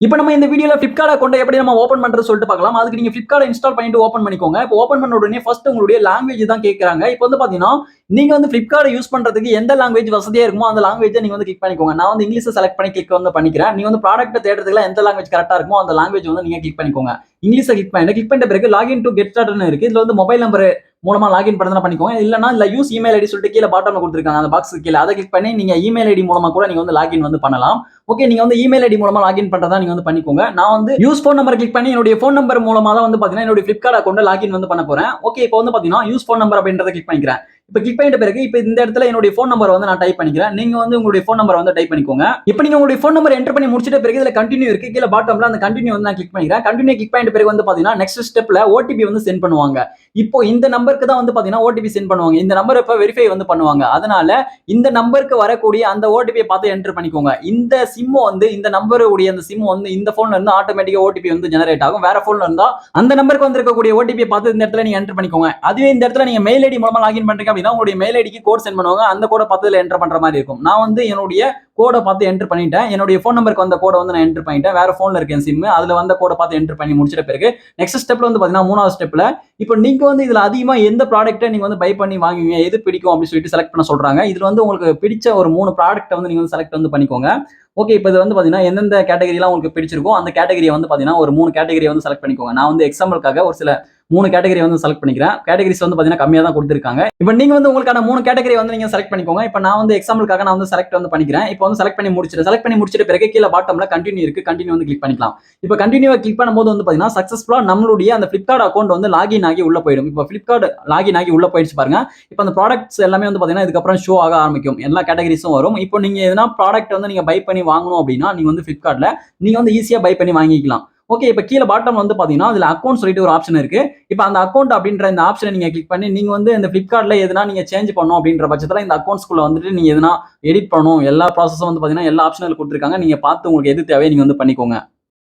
இப்போ நம்ம இந்த வீடியோல Flipkart அக்கவுண்ட் எப்படி நம்ம ஓபன் பண்றது சொல்லிட்டு பார்க்கலாம். அதுக்கு நீங்க Flipkart இன்ஸ்டால் பண்ணிட்டு ஓபன் பண்ணிக்கோங்க. இப்போ ஓபன் பண்ண உடனே ஃபர்ஸ்ட் உங்களுடைய லாங்குவேஜ் தான் கேக்குறாங்க. இப்போ வந்து பாத்தீங்கன்னா நீங்க வந்து Flipkart யூஸ் பண்றதுக்கு எந்த லாங்குவேஜ் வசதியா இருக்குமோ அந்த லாங்குவேஜை நீங்க வந்து கிளிக் பண்ணிக்கோங்க. நான் வந்து இங்கிலீஷ் செலக்ட் பண்ணி கிளிக் வந்து பண்ணிக்கிறேன். நீங்க வந்து ப்ராடக்ட் தேடுறதுக்கு எந்த லாங்குவேஜ் கரெக்ட்டா இருக்குமோ அந்த லாங்குவேஜ் வந்து நீங்க கிளிக் பண்ணிக்கோங்க. இங்கிலீஷை கிளிக் பண்ணிட்ட பிறகு லாகின் டு கெட் ஸ்டார்ட்னு இருக்கு. இதுல வந்து மொபைல் நம்பர் மூலமா லாகின் பண்ணதுனா பண்ணிக்கோங்க. இல்ல யூஸ் இமெயில் ஐடி சொல்லிட்டு கீழ பாட்டம்ல கொடுத்திருக்காங்க. அந்த பாக்ஸ்க்கு கீழ அதை கிளிக் பண்ணி நீங்க இமெயில் ஐடி மூலமா கூட நீங்க வந்து லாகின் வந்து பண்ணலாம். ஓகே, நீங்க வந்து இமெயில் ஐடி மூலமா லாகின் பண்றதா நீங்க வந்து பண்ணிக்கோங்க. நான் வந்து யூஸ் போன் நம்பர் கிளிக் பண்ணி என்னோட போன் நம்பர் மூலமா தான் வந்து பாத்தீங்கன்னா என்னோட Flipkart அக்கவுண்ட் லாகின் வந்து பண்ண போறேன். ஓகே, இப்போ வந்து பாத்தீங்கன்னா யூஸ் போன் நம்பர் அப்படின்றத கிளிக் பண்ணிக்கிறேன். இப்போ கிளிக் பண்ணிட்ட பிறகு இப்போ இந்த இடத்துல என்னோட போன் நம்பர் வந்து நான் டைப் பண்ணிக்கிறேன். நீங்க வந்து உங்களுடைய போன் நம்பர் வந்து டைப் பண்ணிக்கோங்க. இப்போ நீங்க உங்களுடைய போன் நம்பர் என்டர் பண்ணி முடிச்சிட்ட பிறகு இதுல கண்டினியூ இருக்கு. கீழ பாட்டம்ல அந்த கண்டினியூ வந்து நான் கிளிக் பண்ணிக்கிறேன். கண்டினியூ கிளிக் பண்ணிட்ட பிறகு வந்து பாத்தீங்கன்னா நெக்ஸ்ட் ஸ்டெப்ல ஓடிபி வந்து சென்ட் பண்ணுவாங்க. இப்போ இந்த நம்பருக்கு தான் வந்து பாத்தீங்கன்னா ஓடிபி சென்ட் பண்ணுவாங்க. இந்த நம்பர் இப்ப வெரிஃபை வந்து பண்ணுவாங்க. அதனால இந்த நம்பருக்கு வரக்கூடிய அந்த ஓடிபியை பார்த்து என்டர் பண்ணிக்கோங்க. இந்த சிம் வந்து இந்த நம்பர் உடைய அந்த சிம் வந்து இந்த போன்ல இருந்து ஆட்டோமேட்டிக்கா ஓடிபி வந்து ஜெனரேட் ஆகும். வேற போன்ல இருந்தா அந்த நம்பருக்கு வந்திருக்கக்கூடிய ஓடிபியை பார்த்து இந்த இடத்துல நீங்க என்டர் பண்ணிக்கோங்க. அதுவே இந்த இடத்துல நீங்க மெயில் ஐடி மூலமா லாகின் பண்றீங்க அப்படின்னா உங்களுடைய மெயில் ஐடிக்கு கோட் சென்ட் பண்ணுவாங்க. அந்த கோடை பார்த்து இதுல என்டர் பண்ற மாதிரி இருக்கும். நான் வந்து என்னுடைய கோடை பார்த்து என்டர் பண்ணிட்டேன். என்னுடைய போன் நம்பருக்கு வந்த கோடை வந்து நான் என்டர் பண்ணிட்டேன். வேற போன்ல இருக்கேன் சிம். அதுல வந்த கோடை பார்த்து என்டர் பண்ணி முடிச்சிட்ட பிறகு நெக்ஸ்ட் ஸ்டெப்ல வந்து பாத்தீங்கன்னா மூணாவது ஸ்டெப்ல இப்போ நீங்க வந்து இதுல அதிகமா எந்த ப்ராடக்ட்டை நீங்க வந்து பை பண்ணி வாங்குவீங்க, எது பிடிக்கும் அப்படின்னு சொல்லிட்டு செலக்ட் பண்ண சொல்றாங்க. இதுல வந்து உங்களுக்கு பிடிச்ச ஒரு 3 ப்ராடக்ட்டை வந்து நீங்க வந்து செலக்ட் வந்து பண்ணிக்கோங்க. ஓகே, இப்போ இது வந்து பாத்தீங்கன்னா எந்தெந்த கேட்டகரிலாம் உங்களுக்கு பிடிச்சிருக்கோ அந்த கேட்டகரியை வந்து பாத்தீங்கன்னா ஒரு 3 கேட்டகரியை வந்து செலக்ட் பண்ணிக்கோங்க. நான் வந்து எக்ஸாம்பிளுக்காக ஒரு சில 3 கேட்டகரி வந்து செலக்ட் பண்ணிக்கிறேன். கேட்டகரிஸ் வந்து பாத்தீங்கன்னா கம்மியா தான் கொடுத்திருக்காங்க. இப்போ நீங்க வந்து உங்களுக்கான 3 கேட்டகரி வந்து நீங்க செலக்ட் பண்ணிக்கோங்க. இப்போ நான் வந்து எக்ஸாம்பிளுக்காக நான் வந்து செலக்ட் வந்து பண்ணிக்கிறேன். இப்போ வந்து செலக்ட் பண்ணி முடிச்சிட்ட பிறகு கீழ பாட்டம்ல கண்டினியூ இருக்கு. கண்டினியூ வந்து கிளிக் பண்ணிக்கலாம். இப்போ கண்டினியூவை கிளிக் பண்ணும்போது வந்து பாத்தீங்கன்னா சக்சஸ்ஃபுல்லா நம்மளுடைய அந்த Flipkart அக்கவுண்ட் வந்து லாகின் ஆகி உள்ள போயிடும். இப்போ Flipkart லாகின் ஆகி உள்ள போயிடுச்சு பாருங்க. இப்போ அந்த ப்ராடக்ட்ஸ் எல்லாமே வந்து பாத்தீங்கன்னா இதுக்கப்புறம் ஷோ ஆக ஆரம்பிக்கும். எல்லா கேட்டகரிஸும் வரும். இப்போ நீங்க எதனா ப்ராடக்ட் வந்து நீங்க பை பண்ணி வாங்கணும் அப்படின்னா நீங்க வந்து Flipkartல நீங்க வந்து ஈஸியா பை பண்ணி வாங்கிக்கலாம். ஓகே, இப்போ கீழ பாட்டம் வந்து பாத்தீங்கன்னா அதுல அக்கவுண்ட் சொல்லிட்டு ஒரு ஆப்ஷன் இருக்கு. இப்போ அந்த அக்கவுண்ட் அப்படின்ற இந்த ஆப்ஷனை நீங்க கிளிக் பண்ணி நீங்க வந்து இந்த Flipkartல எதனா நீங்க சேஞ்ச் பண்ணணும் அப்படின்ற பட்சத்துல இந்த அக்கவுண்ட்ஸ்குள்ள வந்துட்டு நீங்க எதனா எடிட் பண்ணணும் எல்லா ப்ராசஸும் வந்து பாத்தீங்கன்னா எல்லா ஆப்ஷனும் கொடுத்திருக்காங்க. நீங்க பார்த்து உங்களுக்கு எது தேவையோ நீங்க வந்து பண்ணிக்கோங்க.